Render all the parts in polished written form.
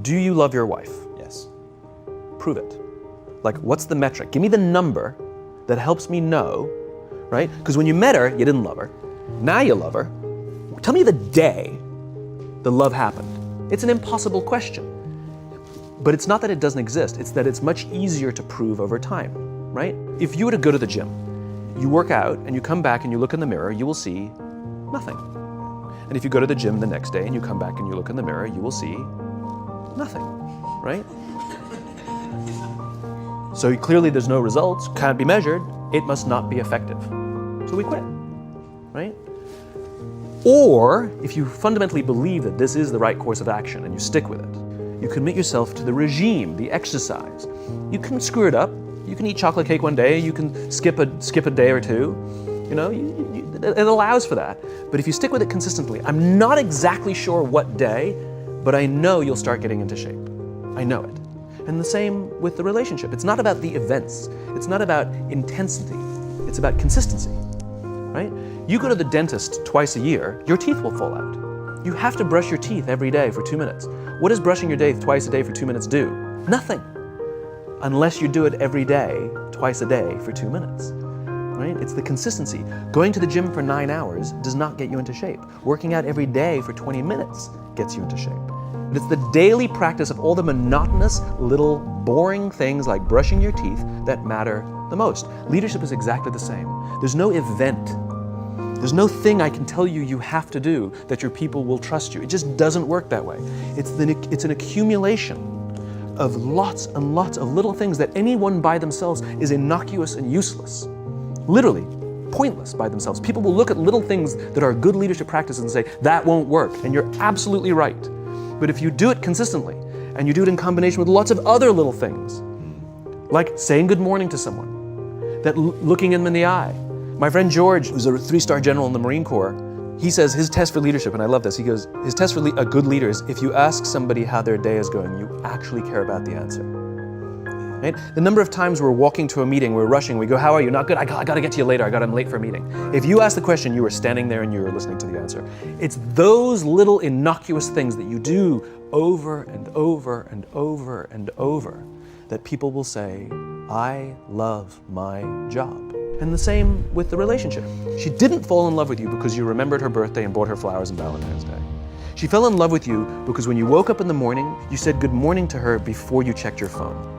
Do you love your wife? Yes. Prove it. Like, what's the metric? Give me the number that helps me know, right? Because when you met her, you didn't love her. Now you love her. Tell me the day the love happened. It's an impossible question. But it's not that it doesn't exist, it's that it's much easier to prove over time, right? If you were to go to the gym, you work out and you come back and you look in the mirror, you will see nothing. And if you go to the gym the next day and you come back and you look in the mirror, you will see nothing, right? So clearly there's no results, can't be measured, it must not be effective. So we quit, right? Or if you fundamentally believe that this is the right course of action and you stick with it, you commit yourself to the regime, the exercise. You can screw it up. You can eat chocolate cake one day, you can skip a day or two. You know, it allows for that. But if you stick with it consistently, I'm not exactly sure what day, but I know you'll start getting into shape. I know it. And the same with the relationship. It's not about the events. It's not about intensity. It's about consistency, right? You go to the dentist twice a year, your teeth will fall out. You have to brush your teeth every day for 2 minutes. What does brushing your teeth twice a day for 2 minutes do? Nothing. Unless you do it every day, twice a day for 2 minutes, right? It's the consistency. Going to the gym for 9 hours does not get you into shape. Working out every day for 20 minutes gets you into shape. But it's the daily practice of all the monotonous, little, boring things like brushing your teeth that matter the most. Leadership is exactly the same. There's no event. There's no thing I can tell you you have to do that your people will trust you. It just doesn't work that way. It's an accumulation of lots and lots of little things that anyone by themselves is innocuous and useless. Literally, pointless by themselves. People will look at little things that are good leadership practices and say, that won't work. And you're absolutely right. But if you do it consistently, and you do it in combination with lots of other little things, like saying good morning to someone, that looking them in the eye. My friend George, who's a 3-star general in the Marine Corps, he says his test for leadership, and I love this, he goes, his test for a good leader is if you ask somebody how their day is going, you actually care about the answer. Right? The number of times we're walking to a meeting, we're rushing, we go, how are you? Not good, I gotta get to you later, I'm late for a meeting. If you ask the question, you were standing there and you were listening to the answer. It's those little innocuous things that you do over and over and over and over that people will say, I love my job. And the same with the relationship. She didn't fall in love with you because you remembered her birthday and bought her flowers on Valentine's Day. She fell in love with you because when you woke up in the morning, you said good morning to her before you checked your phone.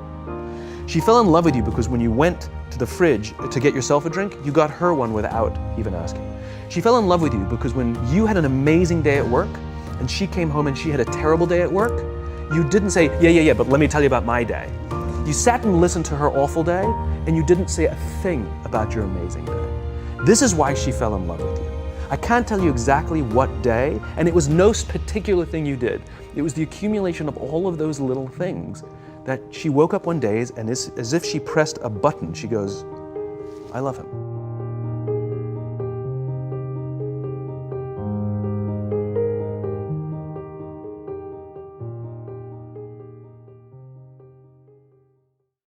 She fell in love with you because when you went to the fridge to get yourself a drink, you got her one without even asking. She fell in love with you because when you had an amazing day at work and she came home and she had a terrible day at work, you didn't say, yeah, but let me tell you about my day. You sat and listened to her awful day and you didn't say a thing about your amazing day. This is why she fell in love with you. I can't tell you exactly what day, and it was no particular thing you did. It was the accumulation of all of those little things that she woke up one day and as if she pressed a button, she goes, I love him.